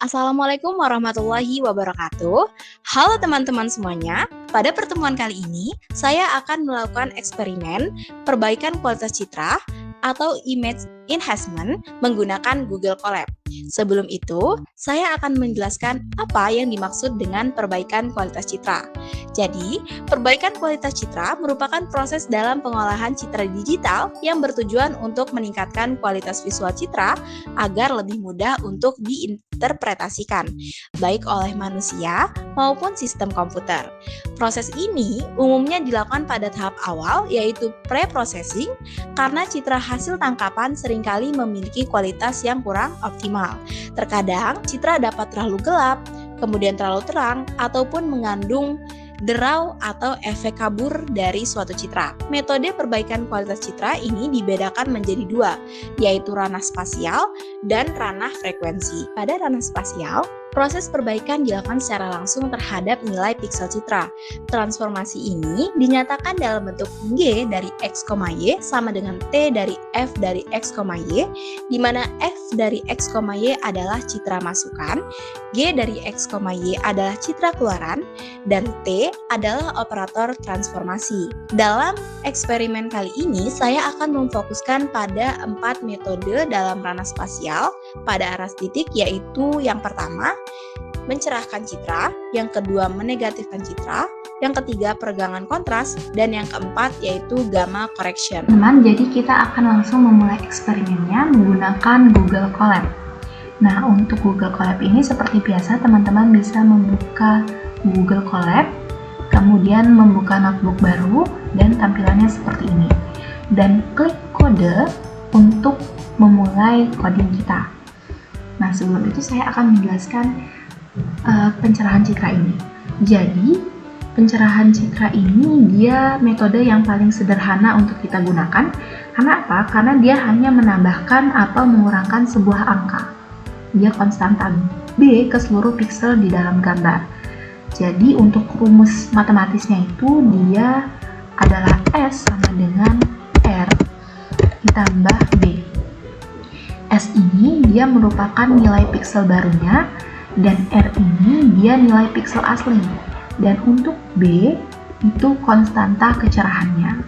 Assalamualaikum warahmatullahi wabarakatuh. Halo teman-teman semuanya. Pada pertemuan kali ini, saya akan melakukan eksperimen perbaikan kualitas citra atau image enhancement menggunakan Google Colab. Sebelum itu, saya akan menjelaskan apa yang dimaksud dengan perbaikan kualitas citra. Jadi, perbaikan kualitas citra merupakan proses dalam pengolahan citra digital yang bertujuan untuk meningkatkan kualitas visual citra agar lebih mudah untuk diinterpretasikan, baik oleh manusia maupun sistem komputer. Proses ini umumnya dilakukan pada tahap awal, yaitu pre-processing, karena citra hasil tangkapan seringkali memiliki kualitas yang kurang optimal. Terkadang, citra dapat terlalu gelap, kemudian terlalu terang, ataupun mengandung derau atau efek kabur dari suatu citra. Metode perbaikan kualitas citra ini dibedakan menjadi dua, yaitu ranah spasial dan ranah frekuensi. Pada ranah spasial, proses perbaikan dilakukan secara langsung terhadap nilai piksel citra. Transformasi ini dinyatakan dalam bentuk G dari X, Y sama dengan T dari F dari X, Y, di mana F dari X, Y adalah citra masukan, G dari X, Y adalah citra keluaran, dan T adalah operator transformasi. Dalam eksperimen kali ini, saya akan memfokuskan pada 4 metode dalam ranah spasial pada aras titik, yaitu yang pertama, mencerahkan citra, yang kedua, menegatifkan citra, yang ketiga, peregangan kontras, dan yang keempat, yaitu gamma correction. Teman, jadi kita akan langsung memulai eksperimennya menggunakan Google Colab. Nah, untuk Google Colab ini seperti biasa, teman-teman bisa membuka Google Colab, kemudian membuka notebook baru, dan tampilannya seperti ini. Dan klik kode untuk memulai coding kita. Nah, sebelum itu saya akan menjelaskan pencerahan citra ini. Jadi, pencerahan citra ini dia metode yang paling sederhana untuk kita gunakan. Karena apa? Karena dia hanya menambahkan atau mengurangkan sebuah angka. Dia konstanta B ke seluruh pixel di dalam gambar. Jadi untuk rumus matematisnya itu dia adalah S sama dengan R ditambah B. S ini dia merupakan nilai pixel barunya dan R ini dia nilai pixel asli. Dan untuk B itu konstanta kecerahannya.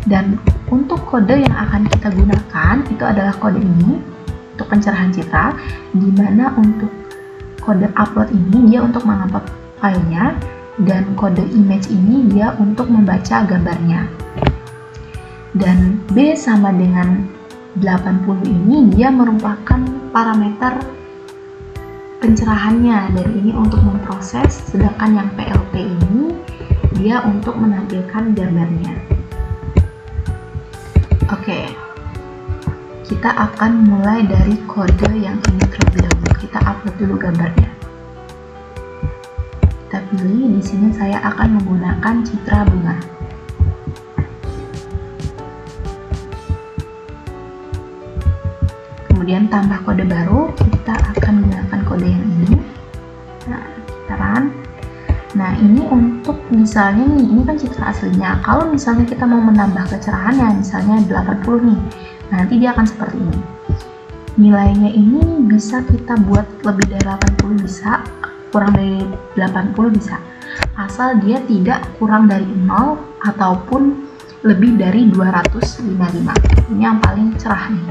Dan untuk kode yang akan kita gunakan itu adalah kode ini untuk pencerahan citra, di mana untuk kode upload ini dia untuk mengupload filenya dan kode image ini dia untuk membaca gambarnya. Dan B sama dengan 80 ini dia merupakan parameter pencerahannya, dan ini untuk memproses, sedangkan yang PLP ini dia untuk menampilkan gambarnya. Oke, kita akan mulai dari kode yang ini terlebih dahulu. Kita upload dulu gambarnya. Kita pilih, di sini saya akan menggunakan citra bunga. Kemudian tambah kode baru, kita akan menggunakan kode yang ini. Nah, kita run. Nah, ini untuk misalnya nih, ini kan citra aslinya. Kalau misalnya kita mau menambah kecerahannya, misalnya 80 nih, nanti dia akan seperti ini. Nilainya ini bisa kita buat lebih dari 80 bisa, kurang dari 80 bisa. Asal dia tidak kurang dari 0 ataupun lebih dari 255. Ini yang paling cerah nih.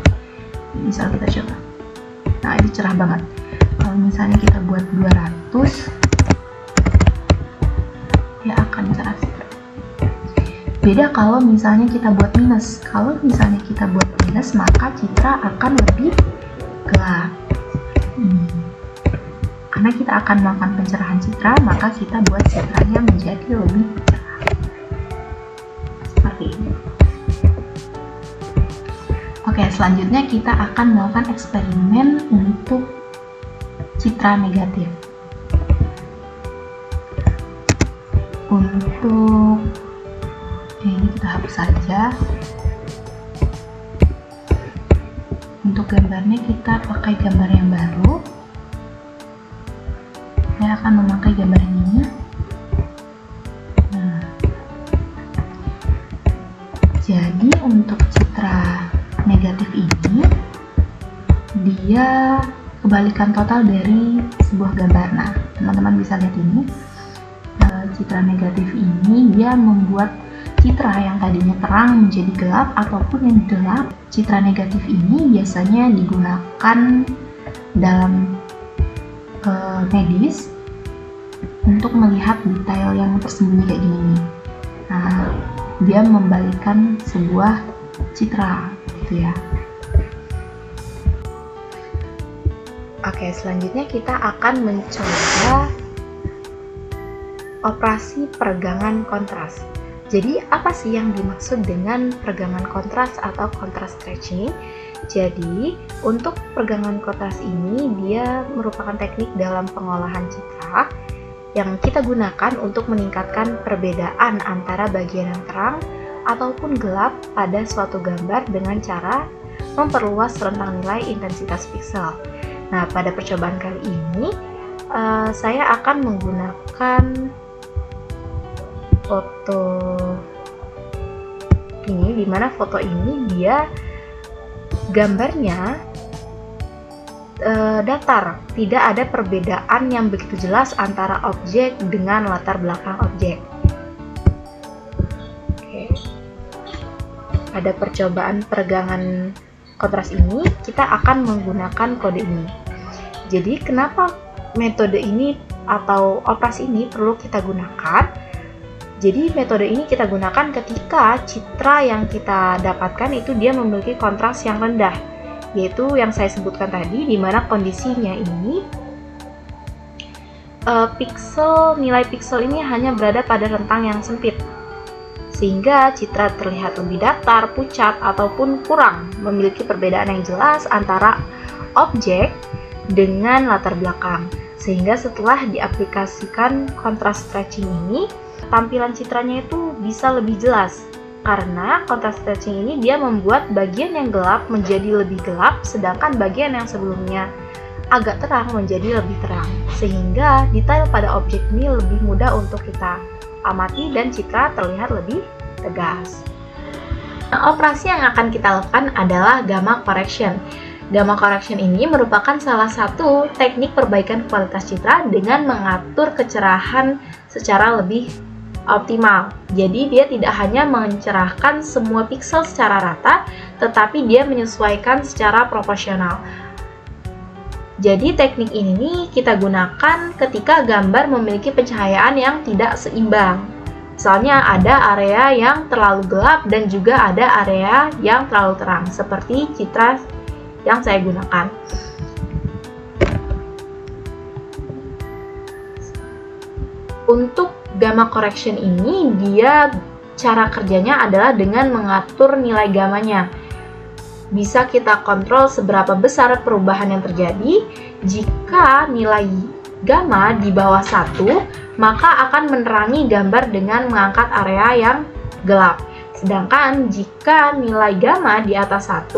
Misal kita coba. Nah, ini cerah banget. Kalau misalnya kita buat 200, dia akan cerah. Beda kalau misalnya kita buat minus. Kalau misalnya kita buat minus, maka citra akan lebih gelap. Karena kita akan melakukan pencerahan citra, maka kita buat citranya menjadi lebih cerah. Seperti ini. Oke, selanjutnya kita akan melakukan eksperimen untuk citra negatif. Untuk ini kita hapus saja. Untuk gambarnya kita pakai gambar yang baru. Saya akan memakai gambar ini. Nah, jadi untuk citra negatif ini dia kebalikan total dari sebuah gambar. Nah, teman-teman bisa lihat ini, citra negatif ini dia membuat citra yang tadinya terang menjadi gelap ataupun yang gelap. Citra negatif ini biasanya digunakan dalam medis untuk melihat detail yang tersembunyi kayak gini nih. Nah, dia membalikkan sebuah citra gitu ya. Oke, selanjutnya kita akan mencoba operasi peregangan kontras. Jadi apa sih yang dimaksud dengan peregangan kontras atau contrast stretching? Jadi untuk peregangan kontras ini dia merupakan teknik dalam pengolahan citra yang kita gunakan untuk meningkatkan perbedaan antara bagian yang terang ataupun gelap pada suatu gambar dengan cara memperluas rentang nilai intensitas piksel. Nah, pada percobaan kali ini saya akan menggunakan foto ini, dimana foto ini dia gambarnya datar, tidak ada perbedaan yang begitu jelas antara objek dengan latar belakang objek. Oke. Pada percobaan peregangan kontras ini kita akan menggunakan kode ini. Jadi kenapa metode ini atau operasi ini perlu kita gunakan? Jadi metode ini kita gunakan ketika citra yang kita dapatkan itu dia memiliki kontras yang rendah, yaitu yang saya sebutkan tadi, di mana kondisinya ini nilai piksel ini hanya berada pada rentang yang sempit, sehingga citra terlihat lebih datar, pucat, ataupun kurang memiliki perbedaan yang jelas antara objek dengan latar belakang. Sehingga setelah diaplikasikan contrast stretching ini, tampilan citranya itu bisa lebih jelas. Karena contrast stretching ini dia membuat bagian yang gelap menjadi lebih gelap, sedangkan bagian yang sebelumnya agak terang menjadi lebih terang. Sehingga detail pada objek ini lebih mudah untuk kita amati dan citra terlihat lebih tegas. Nah, operasi yang akan kita lakukan adalah gamma correction. Gamma correction ini merupakan salah satu teknik perbaikan kualitas citra dengan mengatur kecerahan secara lebih optimal. Jadi dia tidak hanya mencerahkan semua piksel secara rata, tetapi dia menyesuaikan secara proporsional. Jadi teknik ini kita gunakan ketika gambar memiliki pencahayaan yang tidak seimbang. Misalnya ada area yang terlalu gelap dan juga ada area yang terlalu terang, seperti citra yang saya gunakan. Untuk gamma correction ini, dia cara kerjanya adalah dengan mengatur nilai gamanya. Bisa kita kontrol seberapa besar perubahan yang terjadi. Jika nilai gamma di bawah 1, maka akan menerangi gambar dengan mengangkat area yang gelap. Sedangkan jika nilai gamma di atas 1,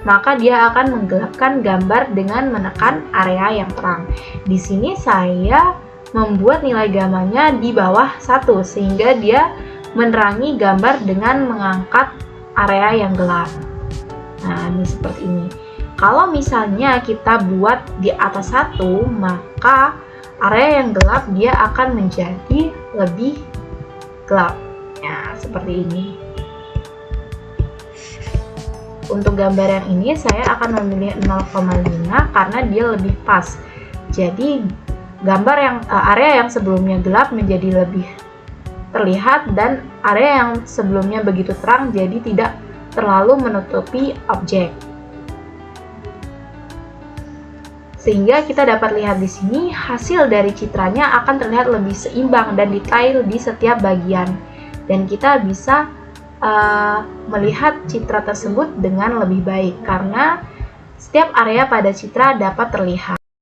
maka dia akan menggelapkan gambar dengan menekan area yang terang. Di sini saya membuat nilai gamanya di bawah 1 sehingga dia menerangi gambar dengan mengangkat area yang gelap. Nah, ini seperti ini. Kalau misalnya kita buat di atas 1, maka area yang gelap dia akan menjadi lebih gelap. Nah, seperti ini. Untuk gambar yang ini saya akan memilih 0,5 karena dia lebih pas. Jadi gambar yang area yang sebelumnya gelap menjadi lebih terlihat dan area yang sebelumnya begitu terang jadi tidak terlalu menutupi objek. Sehingga kita dapat lihat di sini hasil dari citranya akan terlihat lebih seimbang dan detail di setiap bagian. Dan kita bisa melihat citra tersebut dengan lebih baik karena setiap area pada citra dapat terlihat.